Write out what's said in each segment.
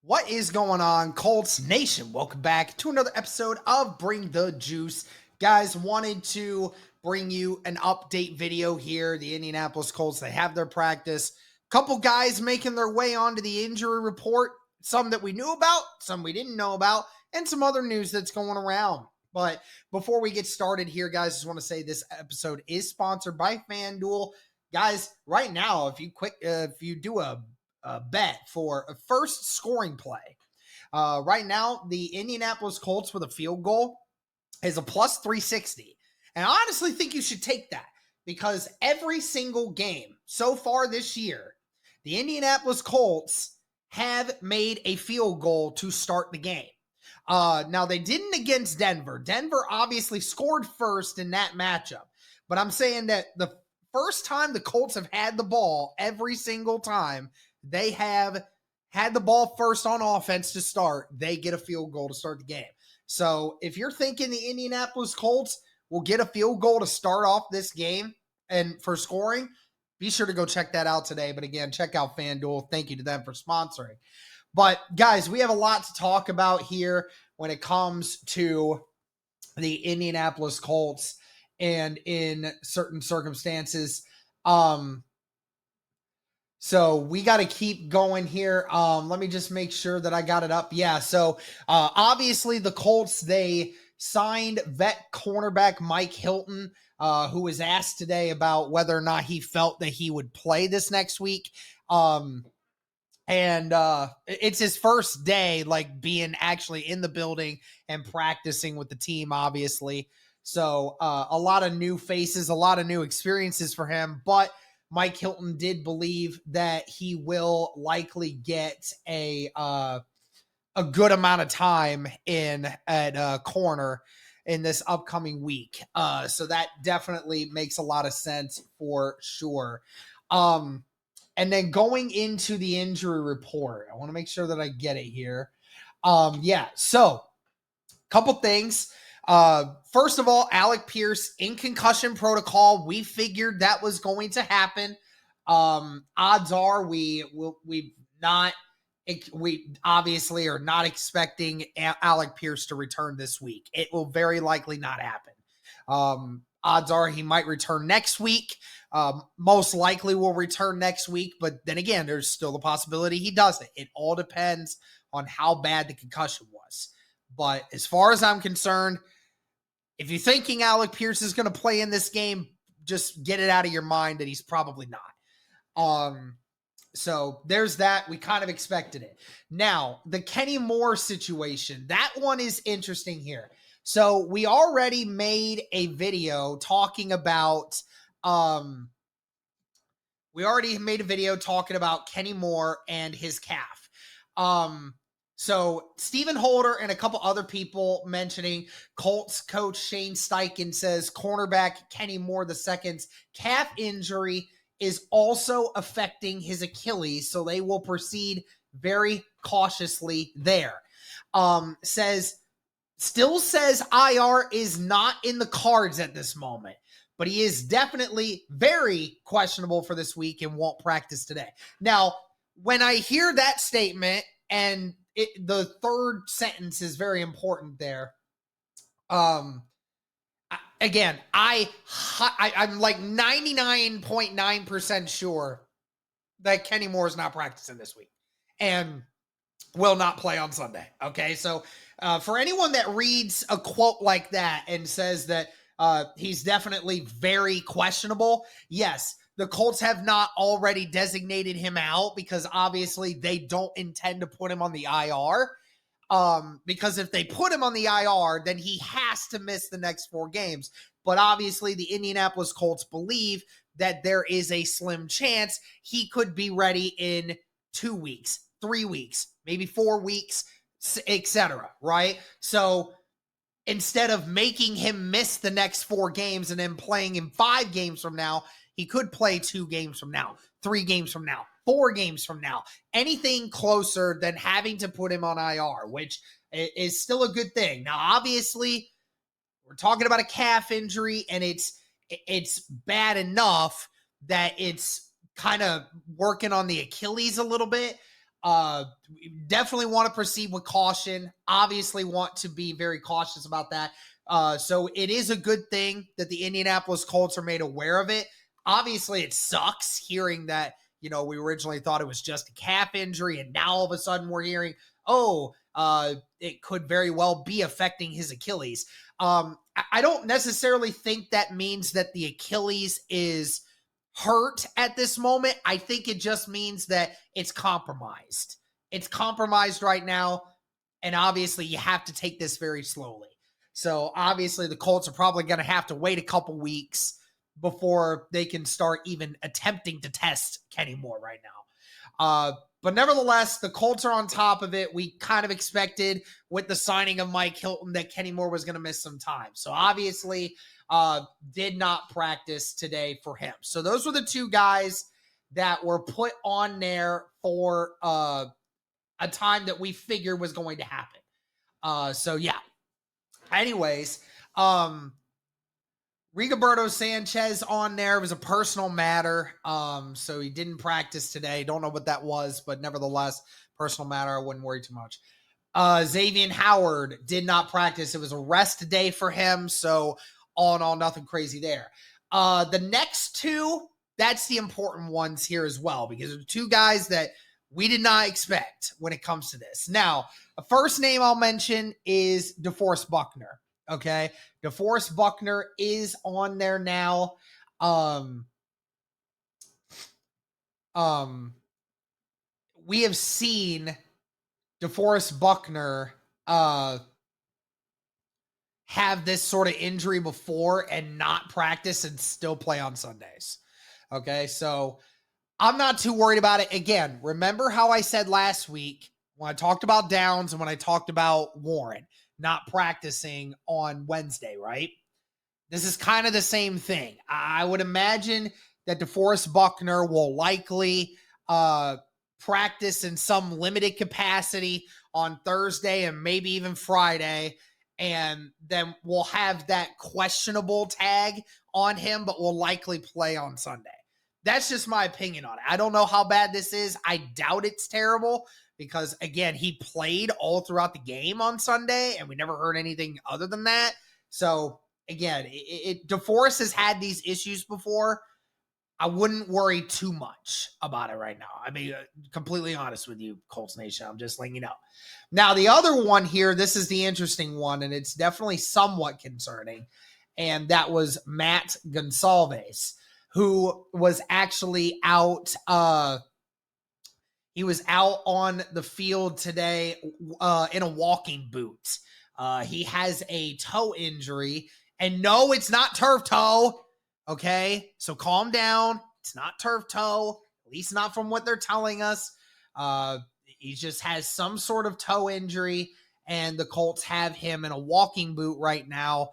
What is going on, Colts Nation? Welcome back to another episode of Bring the Juice. Guys, wanted to bring you an update video here. The Indianapolis Colts, they have their practice. Couple guys making their way onto the injury report. Some that we knew about, some we didn't know about, and some other news that's going around. But before we get started here, guys, just want to say this episode is sponsored by FanDuel. Guys, right now, if you do a bet for a first scoring play. Right now, the Indianapolis Colts with a field goal is a plus 360. And I honestly think you should take that because every single game so far this year, the Indianapolis Colts have made a field goal to start the game. Now, they didn't against Denver. Denver obviously scored first in that matchup. But I'm saying that the first time the Colts have had the ball every single time, they have had the ball first on offense to start, they get a field goal to start the game. So if you're thinking the Indianapolis Colts will get a field goal to start off this game and for scoring, be sure to go check that out today. But again, check out FanDuel. Thank you to them for sponsoring. But guys, we have a lot to talk about here when it comes to the Indianapolis Colts and in certain circumstances. So we got to keep going here. Let me just make sure that I got it up. Yeah. So obviously the Colts, they signed vet cornerback Mike Hilton, who was asked today about whether or not he felt that he would play this next week. And it's his first day, like being actually in the building and practicing with the team, obviously. So a lot of new faces, a lot of new experiences for him, but Mike Hilton did believe that he will likely get a good amount of time in at corner in this upcoming week. So that definitely makes a lot of sense for sure. And then going into the injury report, I want to make sure that I get it here. So couple things. First of all, Alec Pierce in concussion protocol. We figured that was going to happen. Odds are we obviously are not expecting Alec Pierce to return this week. It will very likely not happen. Odds are he might return next week. Most likely will return next week, but then again, there's still the possibility he doesn't. It all depends on how bad the concussion was. But as far as I'm concerned, if you're thinking Alec Pierce is going to play in this game, just get it out of your mind that he's probably not. So there's that. We kind of expected it. Now, the Kenny Moore situation, that one is interesting here. So we already made a video talking about Kenny Moore and his calf. So Stephen Holder and a couple other people mentioning Colts coach Shane Steichen says cornerback Kenny Moore II's calf injury is also affecting his Achilles, so they will proceed very cautiously there. Still says IR is not in the cards at this moment, but he is definitely very questionable for this week and won't practice today. Now, when I hear that statement, and the third sentence is very important there. Again, I'm like 99.9% sure that Kenny Moore is not practicing this week and will not play on Sunday. Okay, so for anyone that reads a quote like that and says that he's definitely very questionable, yes, the Colts have not already designated him out because obviously they don't intend to put him on the IR. Because if they put him on the IR, then he has to miss the next 4 games. But obviously the Indianapolis Colts believe that there is a slim chance he could be ready in 2 weeks, 3 weeks, maybe 4 weeks, etc. Right? So instead of making him miss the next 4 games and then playing him 5 games from now, he could play 2 games from now, 3 games from now, 4 games from now, anything closer than having to put him on IR, which is still a good thing. Now, obviously, we're talking about a calf injury, and it's bad enough that it's kind of working on the Achilles a little bit. Definitely want to proceed with caution. Obviously want to be very cautious about that. So it is a good thing that the Indianapolis Colts are made aware of it. Obviously, it sucks hearing that, we originally thought it was just a calf injury, and now all of a sudden we're hearing, it could very well be affecting his Achilles. I don't necessarily think that means that the Achilles is hurt at this moment. I think it just means that it's compromised. It's compromised right now, and obviously you have to take this very slowly. So obviously the Colts are probably going to have to wait a couple weeks before they can start even attempting to test Kenny Moore right now. But nevertheless, the Colts are on top of it. We kind of expected with the signing of Mike Hilton that Kenny Moore was going to miss some time. So obviously did not practice today for him. So those were the two guys that were put on there for a time that we figured was going to happen. So yeah. Anyways, Rigoberto Sanchez on there. It was a personal matter. So he didn't practice today. Don't know what that was, but nevertheless, personal matter. I wouldn't worry too much. Xavier Howard did not practice. It was a rest day for him. So all in all, nothing crazy there. The next two, that's the important ones here as well, because they're two guys that we did not expect when it comes to this. Now, the first name I'll mention is DeForest Buckner. Okay. DeForest Buckner is on there now. We have seen DeForest Buckner have this sort of injury before and not practice and still play on Sundays. Okay, so I'm not too worried about it. Again, remember how I said last week when I talked about Downs and when I talked about Warren not practicing on Wednesday, right? This is kind of the same thing. I would imagine that DeForest Buckner will likely practice in some limited capacity on Thursday and maybe even Friday, and then we'll have that questionable tag on him, but will likely play on Sunday. That's just my opinion on it. I don't know how bad this is. I doubt it's terrible because, again, he played all throughout the game on Sunday, and we never heard anything other than that. So, again, DeForest has had these issues before. I wouldn't worry too much about it right now. I mean, completely honest with you, Colts Nation. I'm just letting you know. Now, the other one here, this is the interesting one, and it's definitely somewhat concerning, and that was Matt Gonsalves, who was actually out. He was out on the field today in a walking boot. He has a toe injury, and no, it's not turf toe. Okay, so calm down. It's not turf toe, at least not from what they're telling us. He just has some sort of toe injury, and the Colts have him in a walking boot right now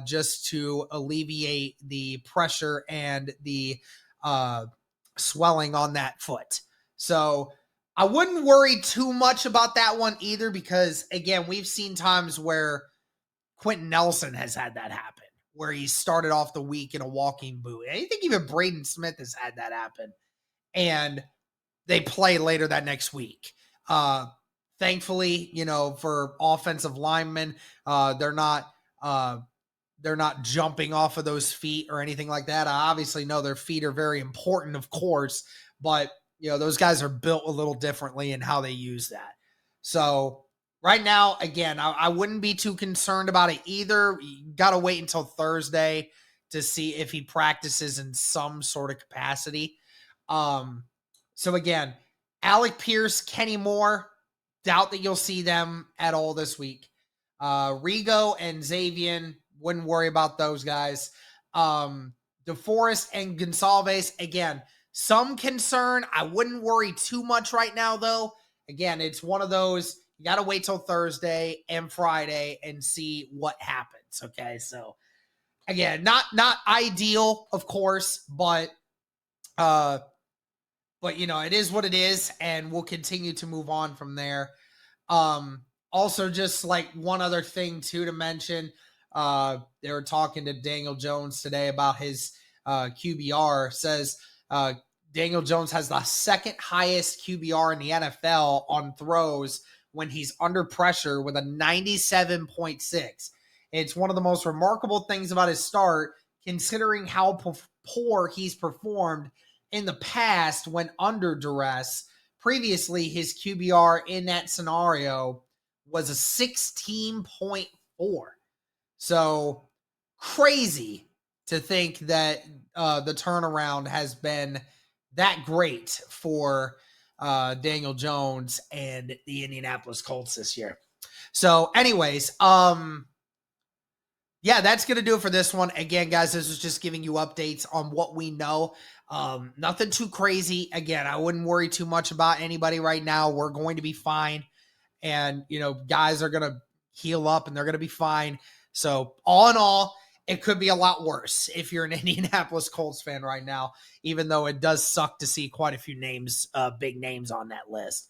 just to alleviate the pressure and the swelling on that foot. So I wouldn't worry too much about that one either because, again, we've seen times where Quentin Nelson has had that happen, where he started off the week in a walking boot. I think even Braden Smith has had that happen. And they play later that next week. Thankfully, for offensive linemen, they're not jumping off of those feet or anything like that. I obviously know their feet are very important, of course, but those guys are built a little differently in how they use that. So right now, again, I wouldn't be too concerned about it either. You got to wait until Thursday to see if he practices in some sort of capacity. So again, Alec Pierce, Kenny Moore, doubt that you'll see them at all this week. Rigo and Xavier, wouldn't worry about those guys. DeForest and Gonsalves, again, some concern. I wouldn't worry too much right now, though. Again, it's one of those, you got to wait till Thursday and Friday and see what happens, okay? So, again, not ideal, of course, but it is what it is, and we'll continue to move on from there. Also, just like one other thing, too, to mention, they were talking to Daniel Jones today about his QBR. Says Daniel Jones has the second highest QBR in the NFL on throws when he's under pressure with a 97.6. It's one of the most remarkable things about his start, considering how poor he's performed in the past when under duress. Previously, his QBR in that scenario was a 16.4. So crazy to think that the turnaround has been that great for Daniel Jones and the Indianapolis Colts this year. So anyways, yeah, that's going to do it for this one. Again, guys, this is just giving you updates on what we know. Nothing too crazy. Again, I wouldn't worry too much about anybody right now. We're going to be fine. And, guys are going to heal up and they're going to be fine. So all in all, it could be a lot worse if you're an Indianapolis Colts fan right now, even though it does suck to see quite a few names, big names on that list.